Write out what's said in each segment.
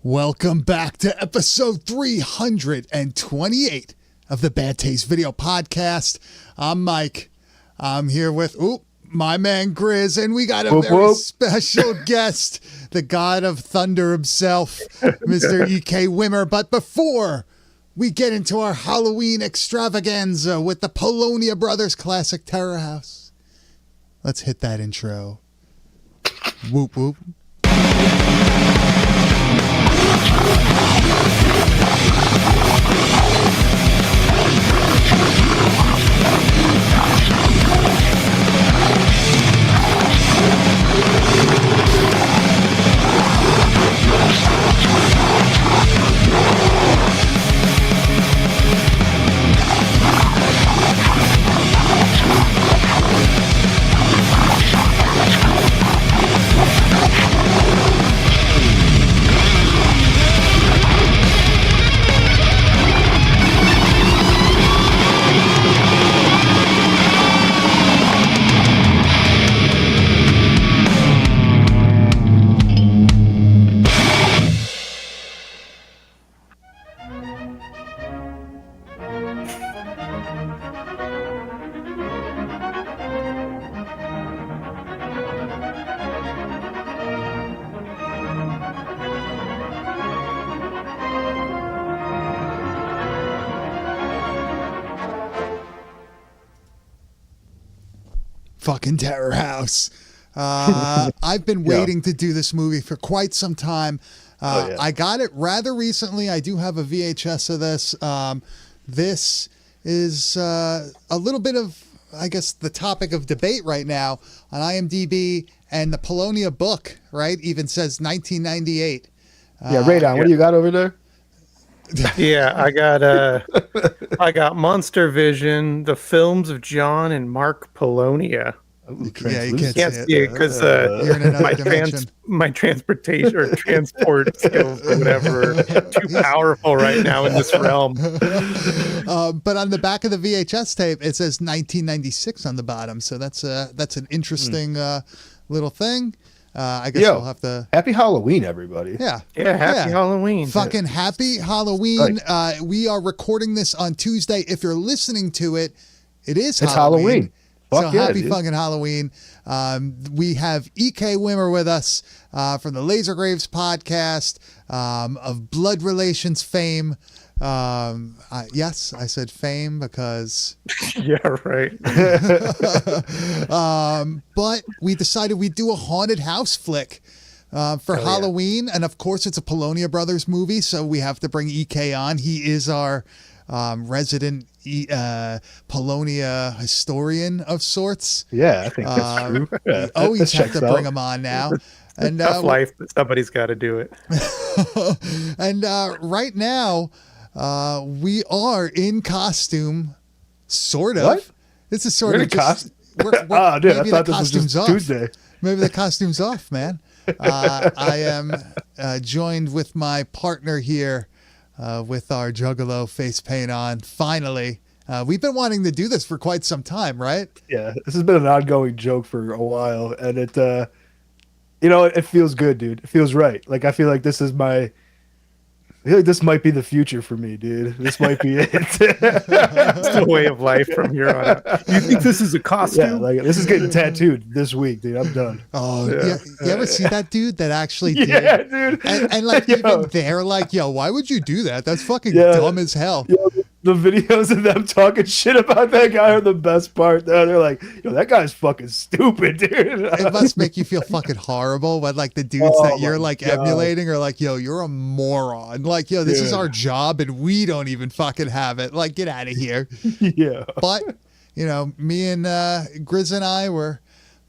Welcome back to episode 328 of the Bad Taste Video Podcast. I'm Mike. I'm here with my man Grizz, and we got a very special guest, the god of thunder himself, Mr. E.K. Wimmer. But before we get into our Halloween extravaganza with the Polonia Brothers classic Terror House, let's hit that intro. Whoop whoop. Fucking Terror House. I've been waiting to do this movie for quite some time. I got it rather recently. I do have a VHS of this. This is a little bit of, I guess, the topic of debate right now on IMDb, and the Polonia book, right, even says 1998. Radon, what do you got over there? Yeah, I got Monster Vision, the films of John and Mark Polonia. You can't see it because my transportation or transport skills or whatever are too powerful right now in this realm. But on the back of the VHS tape, it says 1996 on the bottom, so that's an interesting little thing. I guess we'll have to. Happy Halloween, everybody! Happy Halloween! Fucking happy Halloween! Right. We are recording this on Tuesday. If you're listening to it, it's Halloween. So happy fucking Halloween. We have E.K. Wimmer with us from the Laser Graves podcast of blood relations fame. Yes, I said fame because... Yeah, right. But we decided we'd do a haunted house flick for Halloween. Yeah. And of course, it's a Polonia Brothers movie, so we have to bring E.K. on. He is our resident Polonia historian of sorts. Yeah, I think that's true. We always have to bring him on now. And tough life, but somebody's got to do it. And right now, we are in costume, sort of. What? It's a sort of costume. Dude, I thought this was just off. Tuesday. Maybe the costume's off, man. I am joined with my partner here. With our Juggalo face paint on, finally. We've been wanting to do this for quite some time, right? Yeah, this has been an ongoing joke for a while, and it feels good, dude. It feels right. Like, I feel like this might be the future for me, dude. This might be it. It's the way of life from here on out. You think this is a costume? Yeah, like, this is getting tattooed this week, dude. I'm done. Oh, yeah. You ever see that dude that actually did? Yeah, dude. And like, even they're like, yo, why would you do that? That's fucking dumb as hell. Yo, the videos of them talking shit about that guy are the best part. They're like, yo, that guy's fucking stupid, dude. It must make you feel fucking horrible when like the dudes that you're like emulating are like, yo, you're a moron. Like, yo, this is our job and we don't even fucking have it. Like, get out of here. Yeah. But, me and Grizz and I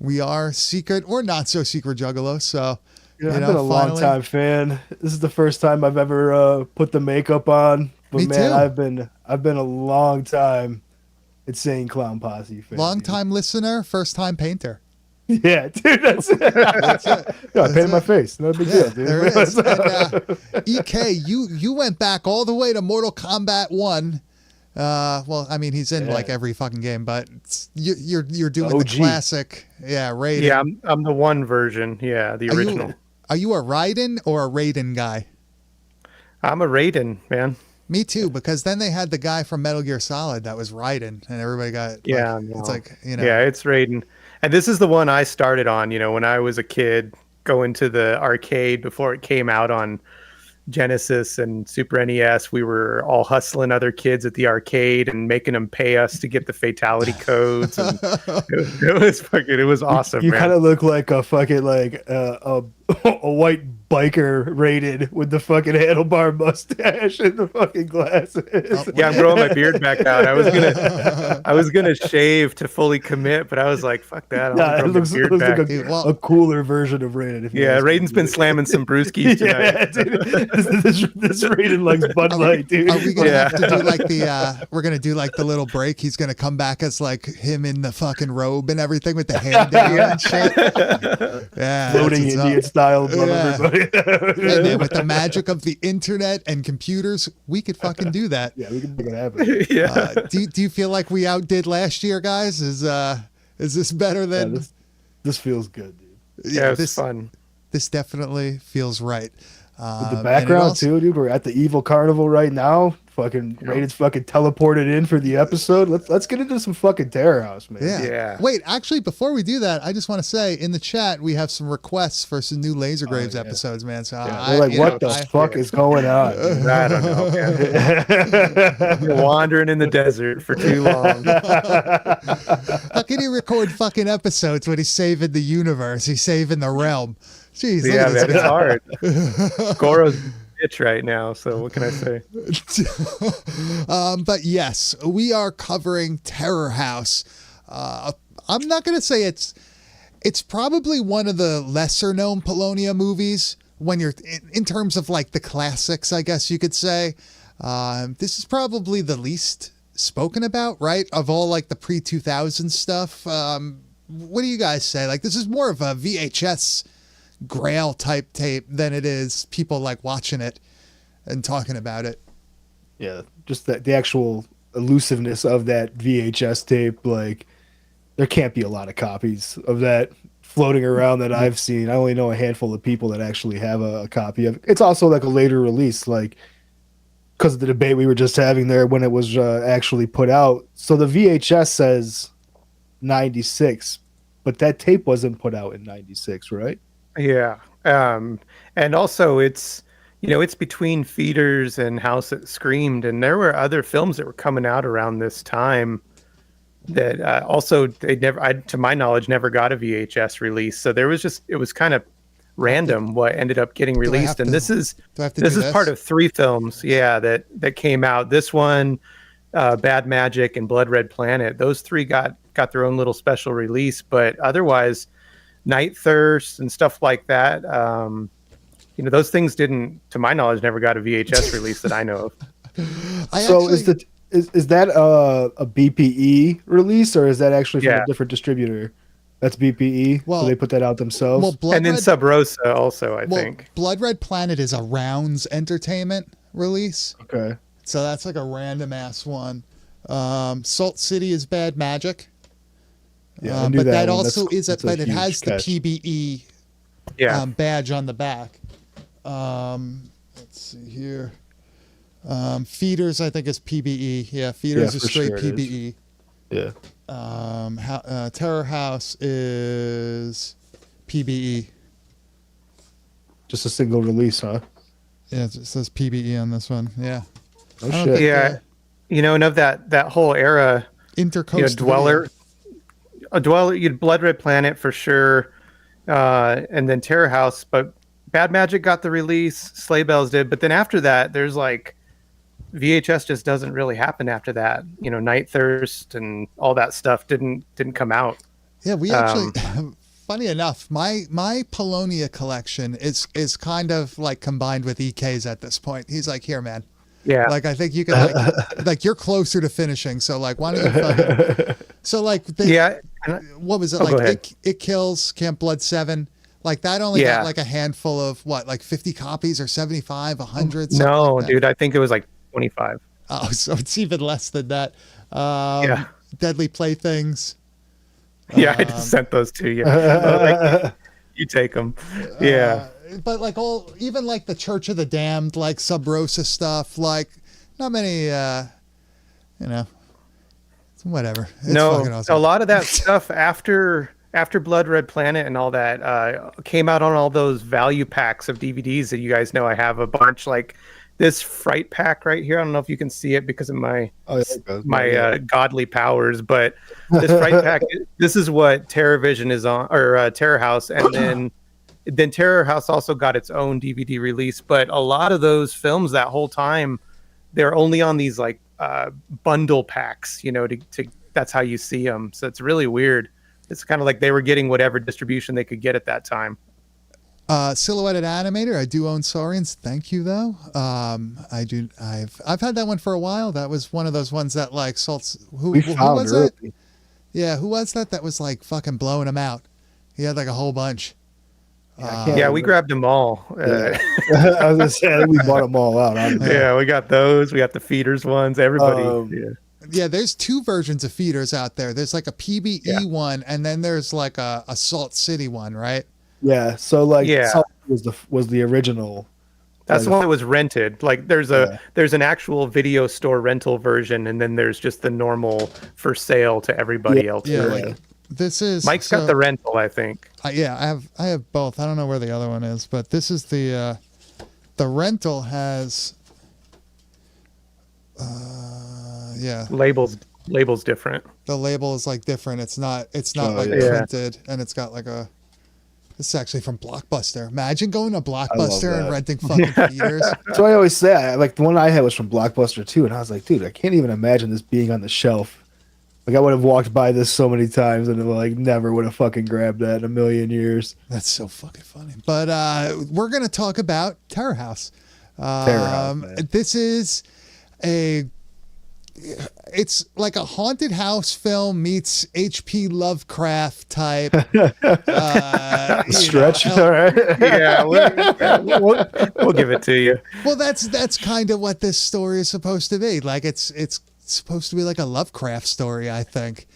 we are secret or not so secret juggalos. So, I've been a long time fan. This is the first time I've ever put the makeup on. But man, I've been a long time Insane Clown Posse fan. Long time listener, first time painter. Yeah, dude, that's it. That's it. I painted my face. No big deal, dude. There is. And, EK, you went back all the way to Mortal Kombat 1. Well, I mean, he's in like every fucking game, but you're doing the classic, Raiden. Yeah, I'm the one version. Yeah, the original. Are you a Raiden or a Raiden guy? I'm a Raiden, man. Me too, because then they had the guy from Metal Gear Solid that was Raiden, and everybody got it's like, you know. Yeah, it's Raiden. And this is the one I started on, you know, when I was a kid going to the arcade before it came out on Genesis and Super NES. We were all hustling other kids at the arcade and making them pay us to get the fatality codes. And it was awesome. You kind of look like a fucking a white biker Raiden with the fucking handlebar mustache and the fucking glasses. Yeah, I'm growing my beard back out. I was gonna shave to fully commit, but I was like, fuck that. It looks like a cooler version of Raiden. Raiden's been slamming some brewskis tonight. Yeah, dude. This Raiden likes Bud Light, dude. Are we gonna have to do like we're gonna do like the little break? He's gonna come back as like him in the fucking robe and everything with the hand down and shit. Yeah, floating Indian style above everybody. And then with the magic of the internet and computers, we could fucking do that. Yeah, we can make it happen. Yeah. Do you feel like we outdid last year, guys? Is this better than? This feels good, dude. Yeah, it's fun. This definitely feels right. With the background too, dude. We're at the Evil Carnival right now. Fucking Raiden's fucking teleported in for the episode. Let's get into some fucking Terror House, man. Yeah. Wait, actually, before we do that, I just want to say in the chat we have some requests for some new Laser Graves episodes, man. So we're like, what the fuck is going on? I don't know, man. You're wandering in the desert for too long. How can he record fucking episodes when he's saving the universe? He's saving the realm. Jeez, yeah, man, it's hard. Goro's bitch right now, so what can I say? But yes, we are covering Terror House. I'm not going to say it's probably one of the lesser known Polonia movies when you're in terms of like the classics, I guess you could say. This is probably the least spoken about, right? Of all like the pre-2000 stuff. What do you guys say? Like, this is more of a VHS Grail type tape than it is people like watching it and talking about it. Yeah, just the actual elusiveness of that VHS tape. Like, there can't be a lot of copies of that floating around that I've seen. I only know a handful of people that actually have a copy of it. It's also like a later release, like because of the debate we were just having there when it was actually put out. So the VHS says 96, but that tape wasn't put out in 96, right? Yeah. And also it's between Feeders and House That Screamed, and there were other films that were coming out around this time that also they never, to my knowledge, never got a VHS release. So it was kind of random what ended up getting released. And this is part of 3 films, that came out. This one, Bad Magic, and Blood Red Planet. Those 3 got their own little special release, but otherwise, Night Thirst and stuff like that. Those things didn't, to my knowledge, never got a VHS release that I know of. Is that a BPE release, or is that actually from a different distributor? That's BPE. Well, so they put that out themselves. Well, and then Sub Rosa also, I think. Blood Red Planet is a Rounds Entertainment release. Okay. So that's like a random ass one. Salt City is Bad Magic. Yeah, but that also but it has the PBE badge on the back. Let's see here. Feeders, I think, is PBE. Yeah, Feeders is straight PBE. Yeah. Terror House is PBE. Just a single release, huh? Yeah, it says PBE on this one. Yeah. Oh shit. Yeah. And of that whole era, Intercoast Dweller. You'd Blood Red Planet for sure, and then Terror House. But Bad Magic got the release, Sleigh Bells did. But then after that, there's like VHS just doesn't really happen after that. Night Thirst and all that stuff didn't come out. Yeah, we actually. Funny enough, my Polonia collection is kind of like combined with EK's at this point. He's like, here, man. Yeah. Like, I think you can like you're closer to finishing. So like, why don't you fucking... So like, what was it? Like it Kills, Camp Blood 7. Like that only got like a handful of like 50 copies or 75, 100. No, like dude, I think it was like 25. Oh, so it's even less than that. Yeah. Deadly Playthings. Yeah, I just sent those to you. You take them. Yeah. but like even like the Church of the Damned, like Sub Rosa stuff, like not many, whatever. It's fucking awesome. A lot of that stuff after Blood Red Planet and all that came out on all those value packs of DVDs that you guys know. I have a bunch, like this Fright pack right here. I don't know if you can see it because of my godly powers, but this Fright pack, this is what TerrorVision is on, or Terror House, and then Terror House also got its own DVD release. But a lot of those films that whole time, they're only on these like bundle packs, to that's how you see them. So it's really weird. It's kind of like they were getting whatever distribution they could get at that time. Silhouetted Animator. I do own Saurians. Thank you, though. I've had that one for a while. That was one of those ones that like salts. Who was it? Yeah, who was that? That was like fucking blowing him out. He had like a whole bunch. We grabbed them all. I was gonna say we bought them all out. Yeah, we got those. We got the feeders ones. Everybody. Yeah, there's two versions of feeders out there. There's like a PBE one, and then there's like a Salt City one, right? Yeah. So like, Salt was the original. That's the one that was rented. Like there's an actual video store rental version, and then there's just the normal for sale to everybody else. Yeah. Like, this is Mike's got the rental, I think. I have both. I don't know where the other one is, but this is the rental has. Labels different. The label is like different. It's not printed, and it's got like a. This is actually from Blockbuster. Imagine going to Blockbuster and renting fucking theaters. So I always say, like the one I had was from Blockbuster too, and I was like, dude, I can't even imagine this being on the shelf. Like I would have walked by this so many times and like never would have fucking grabbed that in a million years. That's so fucking funny. But we're gonna talk about Terror House. Terror House, man. This is it's like a haunted house film meets H.P. Lovecraft type. Stretch, all right. Yeah, we'll give it to you. Well, that's kind of what this story is supposed to be. Like it's supposed to be like a Lovecraft story, I think.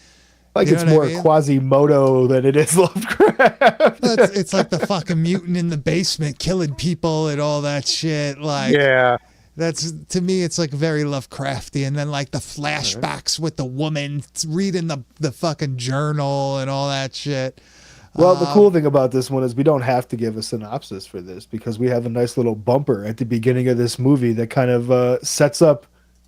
Like it's more Quasimodo than it is Lovecraft. It's like the fucking mutant in the basement killing people and all that shit. Like, yeah. That's, to me, it's like very Lovecrafty. And then like the flashbacks with the woman reading the fucking journal and all that shit. Well, the cool thing about this one is we don't have to give a synopsis for this because we have a nice little bumper at the beginning of this movie that kind of sets up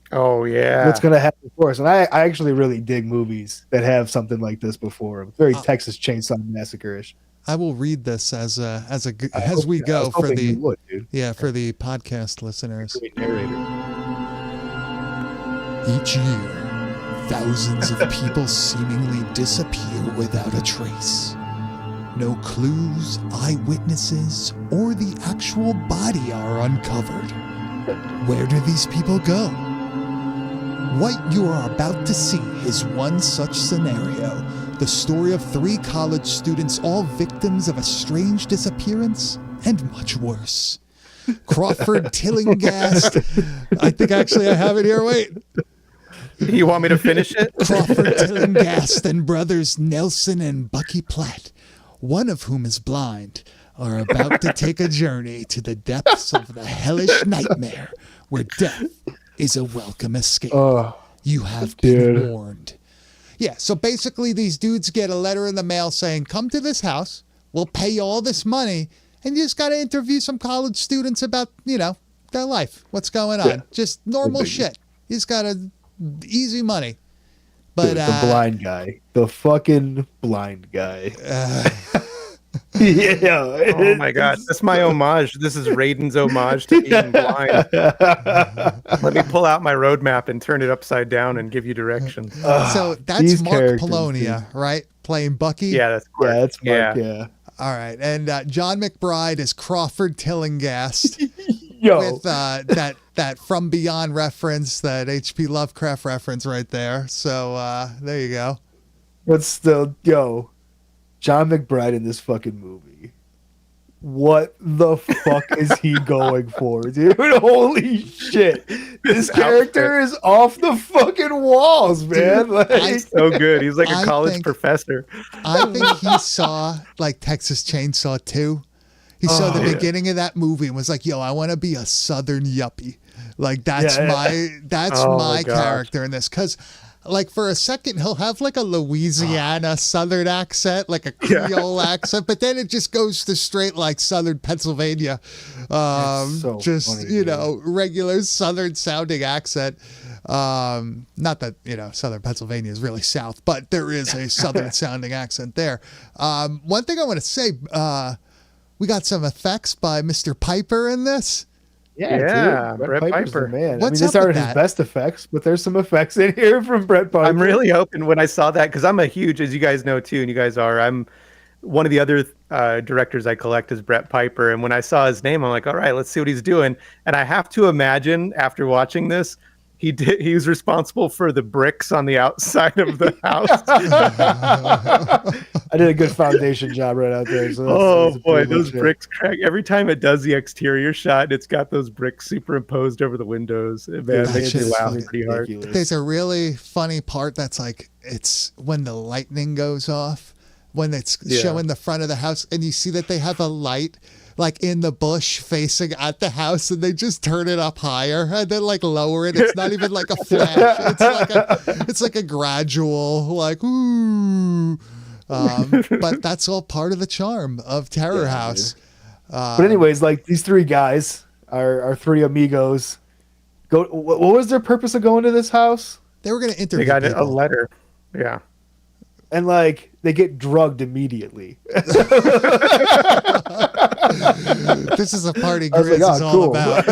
what's going to happen for us. And I actually really dig movies that have something like this before. It's very Texas Chainsaw Massacre-ish. I will read this as we go for the podcast listeners. Each year, thousands of people seemingly disappear without a trace. No clues, eyewitnesses, or the actual body are uncovered. Where do these people go? What you are about to see is one such scenario. The story of 3 college students, all victims of a strange disappearance, and much worse. Crawford Tillinghast. I think actually I have it here. Wait. You want me to finish it? Crawford Tillinghast and brothers Nelson and Bucky Platt, one of whom is blind, are about to take a journey to the depths of the hellish nightmare where death is a welcome escape. You have been warned. Yeah, so basically these dudes get a letter in the mail saying, come to this house, we'll pay you all this money, and you just got to interview some college students about, their life, what's going on. Just normal shit. You just got to, easy money. But the blind guy. The fucking blind guy. Yeah. Oh my God. That's my homage. This is Raiden's homage to being blind. Let me pull out my roadmap and turn it upside down and give you directions. So that's Mark Polonia, right? Playing Bucky? Yeah, that's Mark. Yeah, that's Mark, yeah. All right. And John McBride is Crawford Tillinghast. With that From Beyond reference, that H.P. Lovecraft reference right there. So there you go. But still, John McBride in this fucking movie. What the fuck is he going for, dude? Holy shit. This character is off the fucking walls, man. Dude, he's so good. He's like a college professor. I think he saw like Texas Chainsaw 2. He saw the yeah. beginning of that movie and was like, "Yo, I want to be a Southern yuppie. Like that's my gosh. character in this." Because, like, for a second, he'll have like a Louisiana Southern accent, like a Creole accent, but then it just goes to straight like Southern Pennsylvania, so just funny, regular Southern sounding accent. Not that Southern Pennsylvania is really South, but there is a Southern sounding accent there. One thing I want to say, we got some effects by Mr. Piper in this. Yeah, dude. Brett Piper's Piper. the man. What's these up with aren't his that? best effects, but there's some effects in here from Brett Piper. I'm really hoping when I saw that, because I'm a huge, as you guys know too, and you guys are, I'm one of the other directors I collect is Brett Piper. And when I saw his name, I'm like, all right, let's see what he's doing. And I have to imagine after watching this, he was responsible for the bricks on the outside of the house. I did a good foundation job right out there. So Oh boy, those bricks crack every time it does the exterior shot. It's got those bricks superimposed over the windows. Man, it makes me laugh pretty hard. There's a really funny part that's like, it's when the lightning goes off, when it's showing the front of the house, and you see that they have a light like in the bush facing at the house, and they just turn it up higher and then like lower it. It's not even like a flash. It's like a gradual like ooh. But that's all part of the charm of Terror House. But anyways, like these three guys are three amigos. What was their purpose of going to this house? They were going to interview. They got people. a letter. Yeah. And like they get drugged immediately. This is a party I was Grizz like, is oh, all cool. about.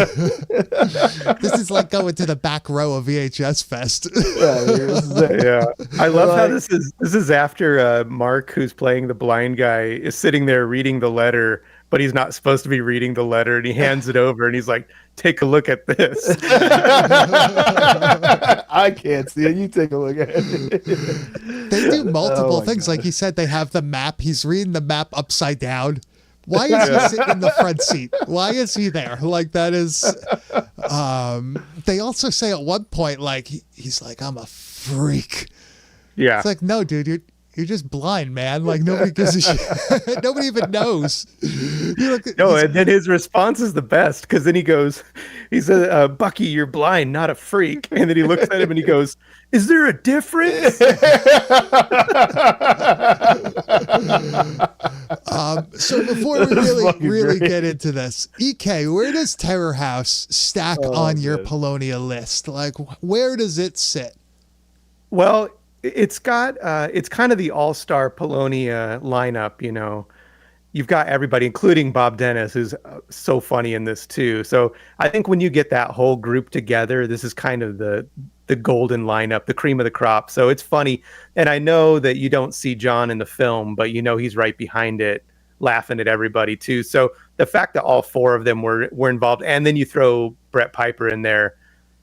This is like going to the back row of VHS Fest. Yeah, I love how this is after Mark, who's playing the blind guy, is sitting there reading the letter, but he's not supposed to be reading the letter, and he hands it over, and he's like, "Take a look at this." I can't see it. You take a look at it. They do multiple my things. God. Like he said, they have the map. He's reading the map upside down. Why is he sitting in the front seat? Why is he there? Like that is. They also say at one point, like he's like, "I'm a freak." Yeah. It's like, no, dude, you're just blind, man. Like nobody gives a shit. Nobody even knows. And then his response is the best, because then he says, "Bucky, you're blind, not a freak." And then he looks at him and he goes, "Is there a difference?" So before we really get into this, EK, where does Terror House stack on your Polonia list? Like, where does it sit? Well, it's got it's kind of the all-star Polonia lineup, You've got everybody, including Bob Dennis, who's so funny in this too. So I think when you get that whole group together, this is kind of the golden lineup, the cream of the crop. So it's funny. And I know that you don't see John in the film, but he's right behind it, laughing at everybody too. So the fact that all four of them were involved, and then you throw Brett Piper in there,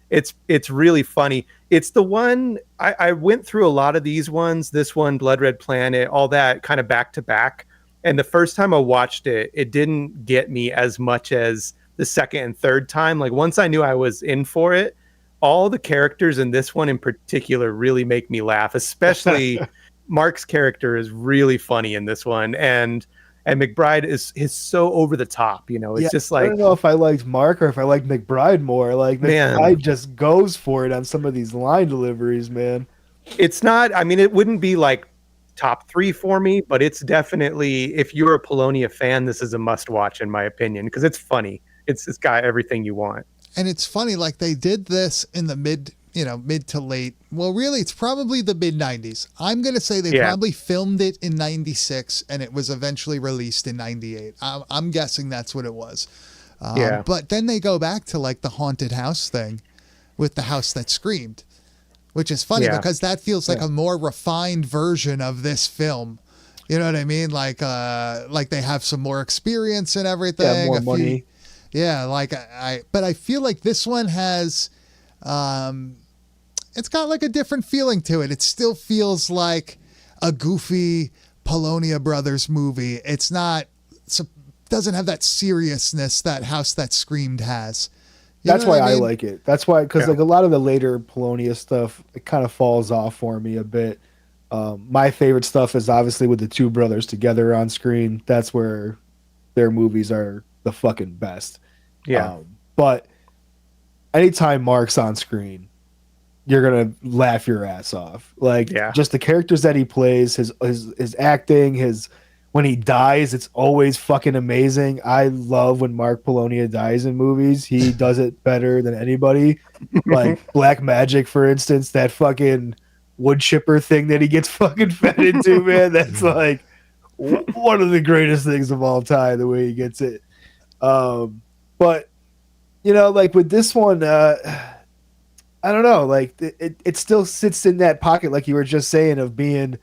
it's really funny. It's the one I went through a lot of these ones, this one, Blood Red Planet, all that kind of back to back. And the first time I watched it, it didn't get me as much as the second and third time. Like once I knew I was in for it, all the characters in this one in particular really make me laugh, especially Mark's character is really funny in this one. And McBride is so over the top, it's just like, I don't know if I liked Mark or if I liked McBride more. Like McBride just goes for it on some of these line deliveries, man. It's not, it wouldn't be like top 3 for me, but it's definitely, if you're a Polonia fan, this is a must watch in my opinion, because it's funny. It's got everything you want. And it's funny, like they did this in the mid to late. Well, really, it's probably the mid 90s. I'm going to say they probably filmed it in 96 and it was eventually released in 98. I'm guessing that's what it was. But then they go back to like the haunted house thing with the house that screamed, which is funny because that feels like a more refined version of this film. You know what I mean? Like they have some more experience and everything. Yeah, more money. But I feel like this one has, it's got like a different feeling to it. It still feels like a goofy Polonia Brothers movie. Doesn't have that seriousness that House That Screamed has. That's why I like it. That's why, because like a lot of the later Polonia stuff, it kind of falls off for me a bit. My favorite stuff is obviously with the two brothers together on screen. That's where their movies are the fucking best. Yeah. But anytime Mark's on screen, you're gonna laugh your ass off. Like just the characters that he plays, his acting, his when he dies, it's always fucking amazing. I love when Mark Polonia dies in movies. He does it better than anybody. Like Black Magic, for instance, that fucking wood chipper thing that he gets fucking fed into, man. That's like one of the greatest things of all time, the way he gets it. But you know, like with this one, I don't know, like it still sits in that pocket, like you were just saying, of being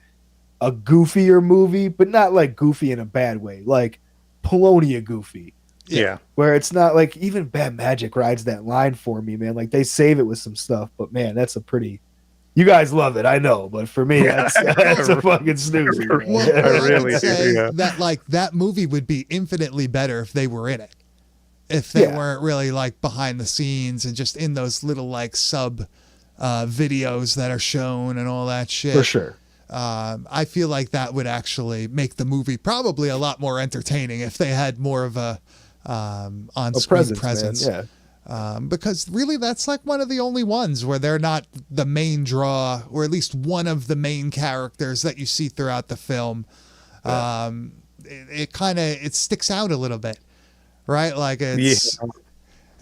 a goofier movie, but not like goofy in a bad way, like Polonia goofy. Yeah. Where it's not like even Bad Magic rides that line for me, man. Like they save it with some stuff, but man, that's a pretty. You guys love it, I know, but for me, that's a fucking snooze. Well, I really would say do, that like that movie would be infinitely better if they were in it. If they weren't really like behind the scenes and just in those little like sub videos that are shown and all that shit. For sure. I feel like that would actually make the movie probably a lot more entertaining if they had more of a on-screen presence. Man, yeah. Because really that's like one of the only ones where they're not the main draw, or at least one of the main characters that you see throughout the film. Yeah. It kind of, it sticks out a little bit, right? Like it's,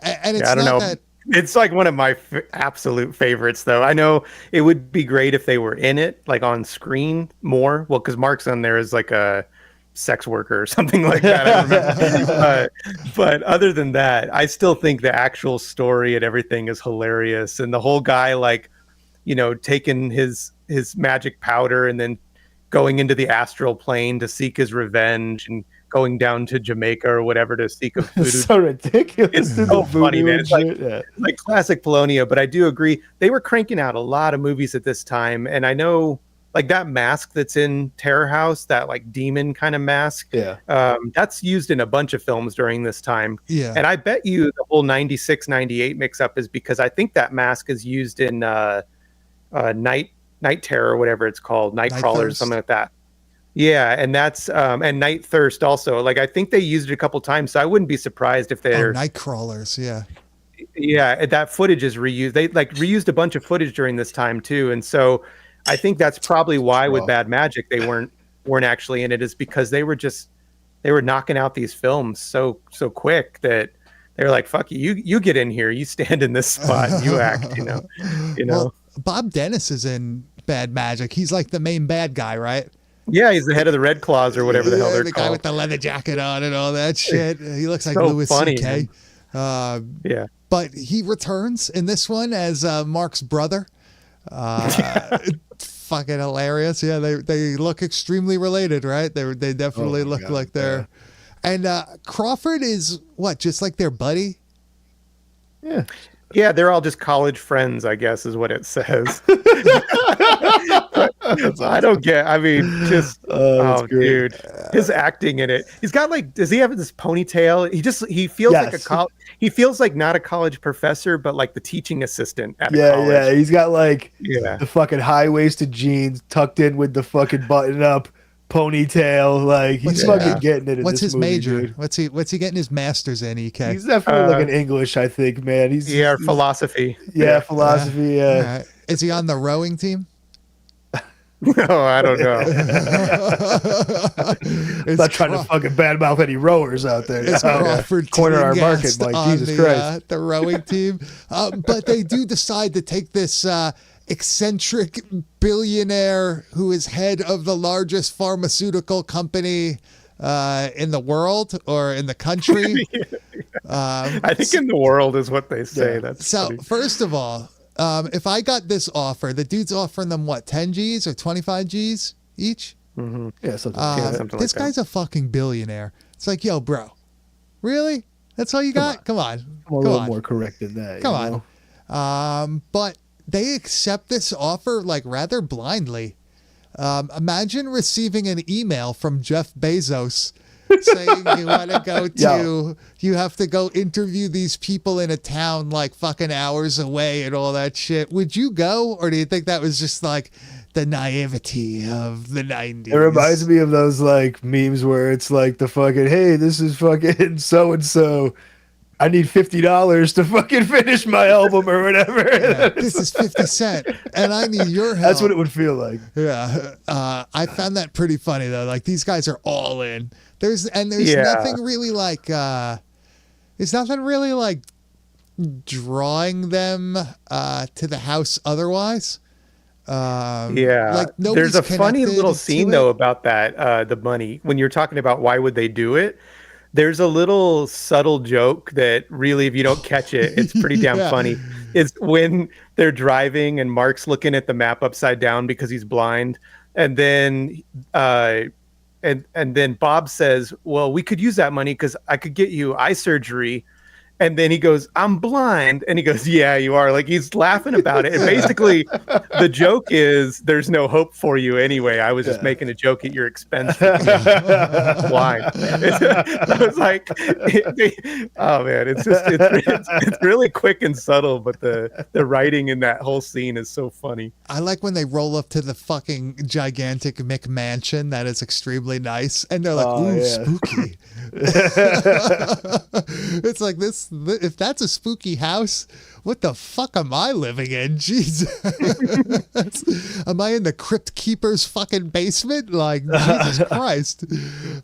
and it's I don't know. that. It's like one of my absolute favorites, though. I know it would be great if they were in it, like on screen more. Well, because Mark's on there as like a sex worker or something like that. I remember. But other than that, I still think the actual story and everything is hilarious. And the whole guy, like, you know, taking his magic powder and then going into the astral plane to seek his revenge and going down to Jamaica or whatever to seek a voodoo. It's so ridiculous. It's so funny, man. It's like classic Polonia, but I do agree. They were cranking out a lot of movies at this time. And I know like that mask that's in Terror House, that like demon kind of mask. Yeah. That's used in a bunch of films during this time. Yeah. And I bet you the whole 96, 98 mix up is because I think that mask is used in Night Terror, or whatever it's called, Nightcrawler or something like that. Yeah, and that's and Night Thirst also. Like I think they used it a couple times, so I wouldn't be surprised if they're night crawlers. Yeah, yeah, that footage is reused. They like reused a bunch of footage during this time too, and so I think that's probably why with Bad Magic they weren't actually in it, is because they were knocking out these films so quick that they were like, "Fuck you get in here, you stand in this spot, you act," you know. Well, Bob Dennis is in Bad Magic. He's like the main bad guy, right? Yeah, he's the head of the Red Claws or whatever the hell they're the called. Guy with the leather jacket on and all that shit. He looks like So Louis funny, C.K. Yeah. But he returns in this one as Mark's brother. Fucking hilarious. Yeah, they look extremely related, right? They definitely look like they're... And Crawford is, what, just like their buddy? Yeah. Yeah, they're all just college friends, I guess, is what it says. I don't get. I mean, just dude, his acting in it. He's got like, does he have this ponytail? He feels like he feels like not a college professor, but like the teaching assistant at a college. Yeah. He's got like the fucking high-waisted jeans tucked in with the fucking button-up ponytail. Like he's fucking getting it. What's this his movie, major? Dude. What's he getting his master's in? EK. He's definitely like an English, I think, man. He's philosophy. Yeah, philosophy. Yeah. Right. Is he on the rowing team? No, I don't know. Not trying to fucking badmouth any rowers out there. It's Crawford corner our market, like Jesus Christ. The rowing team, but they do decide to take this eccentric billionaire who is head of the largest pharmaceutical company in the world or in the country. I think in the world is what they say. Yeah. That's so. Funny. First of all. If I got this offer, the dude's offering them what, 10 G's or 25 G's each? Mm-hmm. Yeah, something this guy's a fucking billionaire. It's like, yo, bro, really? That's all you got? Come on. I'm a little more correct than that. Come on. But they accept this offer like rather blindly. Imagine receiving an email from Jeff Bezos saying you want to go you have to go interview these people in a town like fucking hours away and all that shit. Would you go, or do you think that was just like the naivety of the 90s. It reminds me of those like memes where it's like the fucking, hey, this is fucking so and so. I need $50 to fucking finish my album or whatever. Yeah, this is 50 Cent, and I need your help. That's what it would feel like. Yeah, I found that pretty funny though. Like these guys are all in. There's Yeah. nothing really like. There's nothing really like drawing them to the house otherwise. Yeah, like there's a funny connected little to scene it. though about that, the money. When you're talking about why would they do it, there's a little subtle joke that really, if you don't catch it, it's pretty damn Yeah. funny. It's when they're driving and Mark's looking at the map upside down because he's blind, and then and then Bob says, "Well, we could use that money because I could get you eye surgery." And then he goes, "I'm blind." And he goes, "Yeah, you are." Like he's laughing about it. And basically the joke is there's no hope for you anyway. I was just making a joke at your expense for being blind. I was like, oh man, it's really quick and subtle, but the writing in that whole scene is so funny. I like when they roll up to the fucking gigantic McMansion that is extremely nice, and they're like, Oh, "Ooh, yeah. spooky." It's like this. If that's a spooky house, what the fuck am I living in? Jesus, am I in the Crypt Keeper's fucking basement? Like Jesus Christ!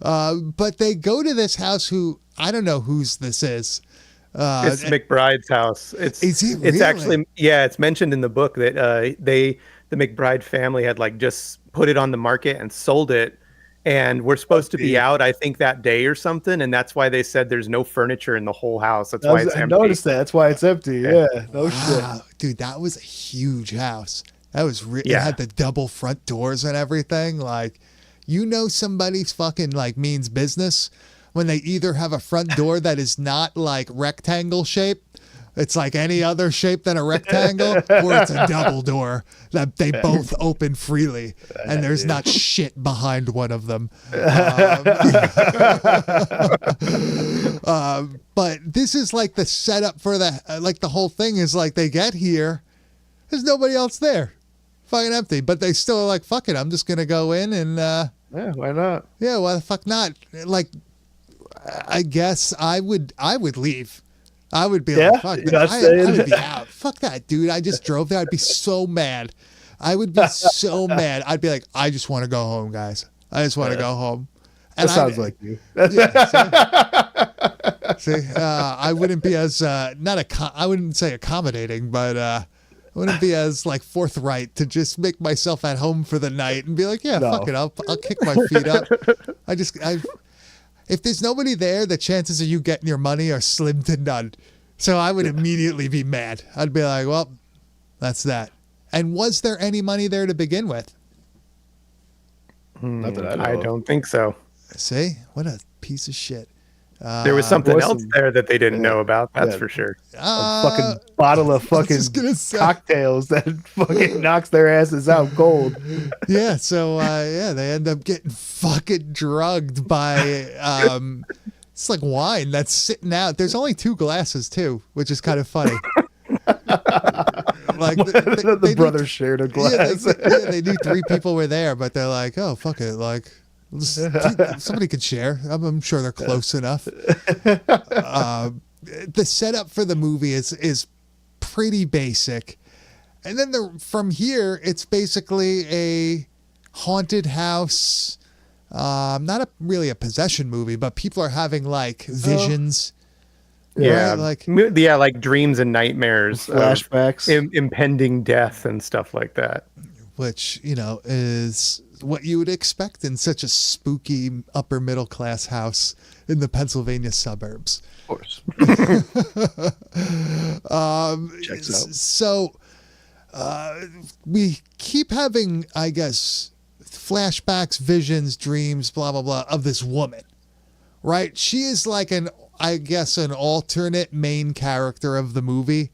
But they go to this house. Who I don't know whose this is. It's McBride's house. Is it It's really? actually, yeah, it's mentioned in the book that the McBride family had like just put it on the market and sold it, and we're supposed to be out, I think, that day or something, and that's why they said there's no furniture in the whole house. That's why it's I empty. noticed that. That's why it's empty. Yeah. No shit. Wow, dude, that was a huge house. That was It Yeah. had the double front doors and everything. Like, you know, somebody's fucking like means business when they either have a front door that is not like rectangle shape. It's like any other shape than a rectangle, or it's a double door that they both open freely, and there's not shit behind one of them. But this is like the setup for the whole thing is like they get here, there's nobody else there, fucking empty, but they still are like, fuck it, I'm just gonna go in and Yeah, why not? yeah, why the fuck not? Like, I guess I would leave. I would be like, fuck you're that. not I staying? would be out. Fuck that, dude. I just drove there. I'd be so mad. I would be so mad. I'd be like, I just want to go home, guys. I just want to go home. That sounds like you. Yeah, see, I wouldn't be as I wouldn't say accommodating, but I wouldn't be as like forthright to just make myself at home for the night and be like, yeah, No. fuck it, I'll kick my feet up. If there's nobody there, the chances of you getting your money are slim to none. So I would immediately be mad. I'd be like, well, that's that. And was there any money there to begin with? Not that I know I of. don't think so. See, what a piece of shit. There was something was else some- there that they didn't know about. That's yeah. for sure. A fucking bottle of fucking just gonna say. cocktails that fucking knocks their asses out cold. Yeah, so they end up getting fucking drugged by it's like wine that's sitting out. There's only 2 glasses too, which is kind of funny. Like The brothers shared a glass. they knew 3 people were there, but they're like, oh fuck it, like somebody could share. I'm sure they're close enough. The setup for the movie is pretty basic, and then from here it's basically a haunted house. Not really a possession movie, but people are having like visions. Yeah, right? like dreams and nightmares, of Flashbacks. impending death and stuff like that. Which, you know, is what you would expect in such a spooky upper middle class house in the Pennsylvania suburbs. Of course. Checks out. So we keep having, I guess, flashbacks, visions, dreams, blah, blah, blah, of this woman, right? She is like an alternate main character of the movie.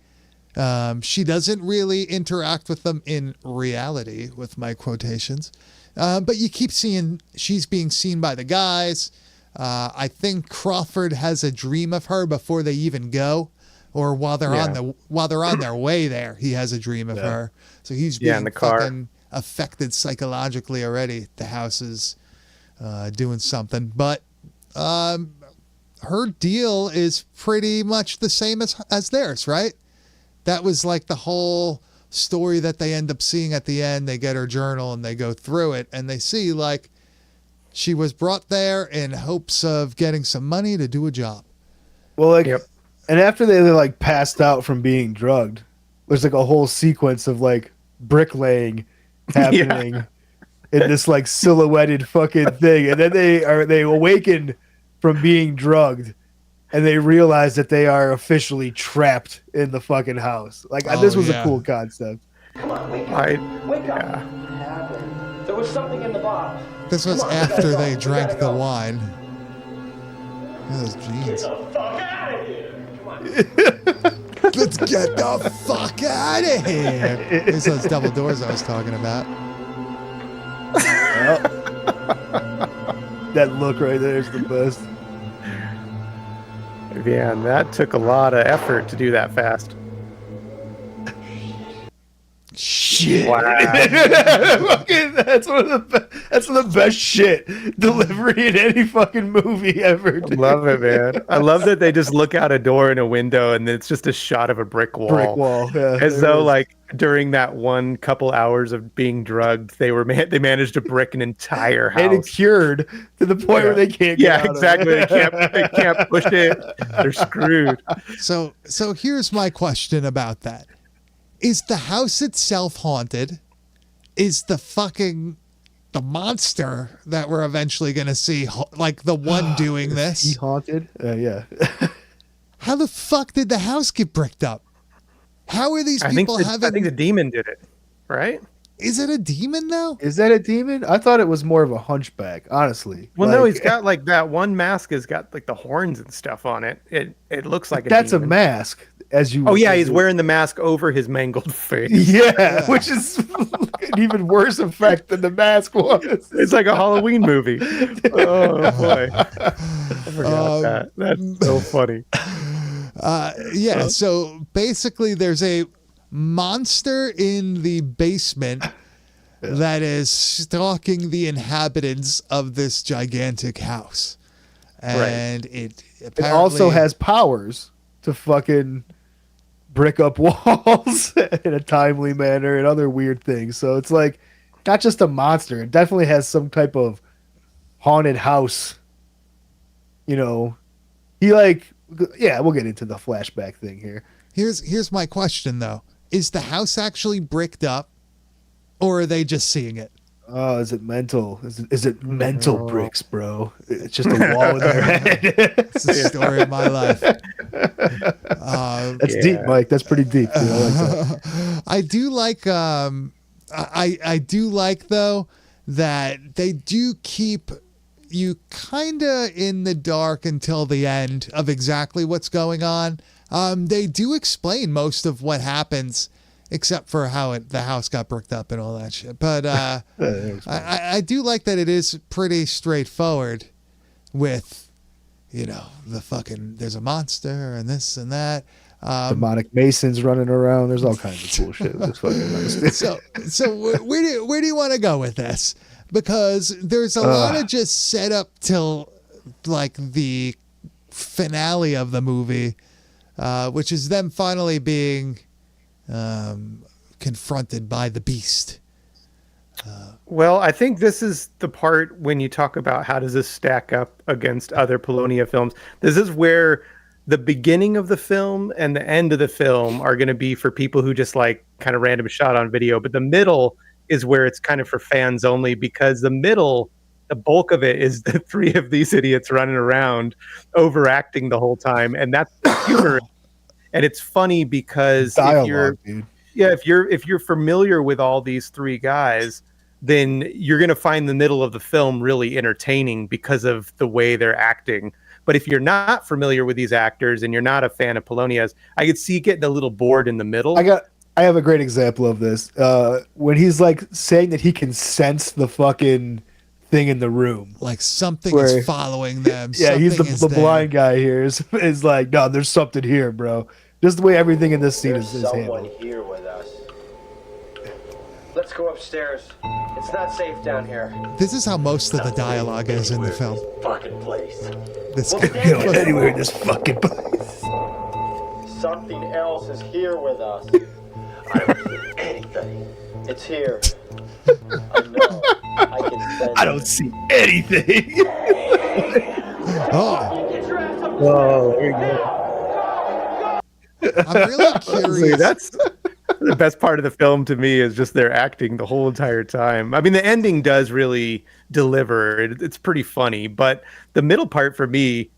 She doesn't really interact with them in reality, with my quotations. But you keep seeing she's being seen by the guys. I think Crawford has a dream of her before they even go, or while they're on their way there, he has a dream of her. So he's being in the car. fucking affected psychologically already. The house is doing something. But her deal is pretty much the same as theirs, right? That was like the whole story that they end up seeing at the end. They get her journal and they go through it and they see like she was brought there in hopes of getting some money to do a job. Well, like, and after they like passed out from being drugged, there's like a whole sequence of like bricklaying happening in this like silhouetted fucking thing, and then they awaken from being drugged, and they realize that they are officially trapped in the fucking house. Like this was a cool concept. Come on, wake up! Wake up! What happened? There was something in the bottle. This was after they drank the wine. Those jeans. Get the fuck out of here! Come on. Let's get the fuck out of here. These are those double doors I was talking about. That look right there is the best. Yeah, and that took a lot of effort to do that fast. Shit! Wow. That's one of the best shit delivery in any fucking movie ever. I love it, man. I love that they just look out a door and a window, and it's just a shot of a brick wall. Yeah, as though, like, during that one couple hours of being drugged, they managed to brick an entire house. And it's cured to the point where they can't. Yeah, exactly. They can't push it. They're screwed. So here's my question about that. Is the house itself haunted? Is the monster that we're eventually going to see, like the one doing this? He haunted? Yeah. How the fuck did the house get bricked up? How are these people having... I think the demon did it, right? Is it a demon, though? Is that a demon? I thought it was more of a hunchback, honestly. Well, no, he's got, like, that one mask has got, like, the horns and stuff on it. It looks like that's demon. a mask. He's wearing the mask over his mangled face. Yeah, which is an even worse effect than the mask was. It's like a Halloween movie. Oh boy, I forgot that. That's so funny. So basically, there's a monster in the basement that is stalking the inhabitants of this gigantic house, and it apparently also has powers to fucking brick up walls in a timely manner and other weird things. So it's like not just a monster. It definitely has some type of haunted house. You know, we'll get into the flashback thing here. Here's my question though. Is the house actually bricked up or are they just seeing it? Oh, is it mental? Is it mental bricks, bro? It's just a wall in their head. It's the story of my life. That's deep, Mike. That's pretty deep. You know, I like that. I do like I do like though that they do keep you kind of in the dark until the end of exactly what's going on. They do explain most of what happens, except for how the house got bricked up and all that shit. But I do like that it is pretty straightforward with, there's a monster and this and that. Demonic Masons running around. There's all kinds of cool shit. This fucking so where do you want to go with this? Because there's a lot of just set up till like the finale of the movie, which is them finally being confronted by the beast. Well, I think this is the part when you talk about how does this stack up against other Polonia films. This is where the beginning of the film and the end of the film are going to be for people who just like kind of random shot on video. But the middle is where it's kind of for fans only, because the middle, the bulk of it is the three of these idiots running around overacting the whole time. And that's the humor. And it's funny because if you're familiar with all these three guys, then you're going to find the middle of the film really entertaining because of the way they're acting. But if you're not familiar with these actors and you're not a fan of Polonia's, I could see getting a little bored in the middle. I have a great example of this. When he's like saying that he can sense the fucking thing in the room. Like something is following them. Yeah, he's the blind guy here is like, no, there's something here, bro. Just the way everything in this scene is handled. Here with us. Let's go upstairs. It's not safe down here. This is how most of the dialogue is in the film. Fucking place. This Well, guy- damn it. Anywhere in this fucking place. Something else is here with us. I don't see anything. It's here. I know. I can sense I don't see anything. Oh, Get your ass up. Whoa, there you go. I'm really See, curious. that's the best part of the film to me is just their acting the whole entire time. I mean, the ending does really deliver. It's pretty funny, but the middle part for me,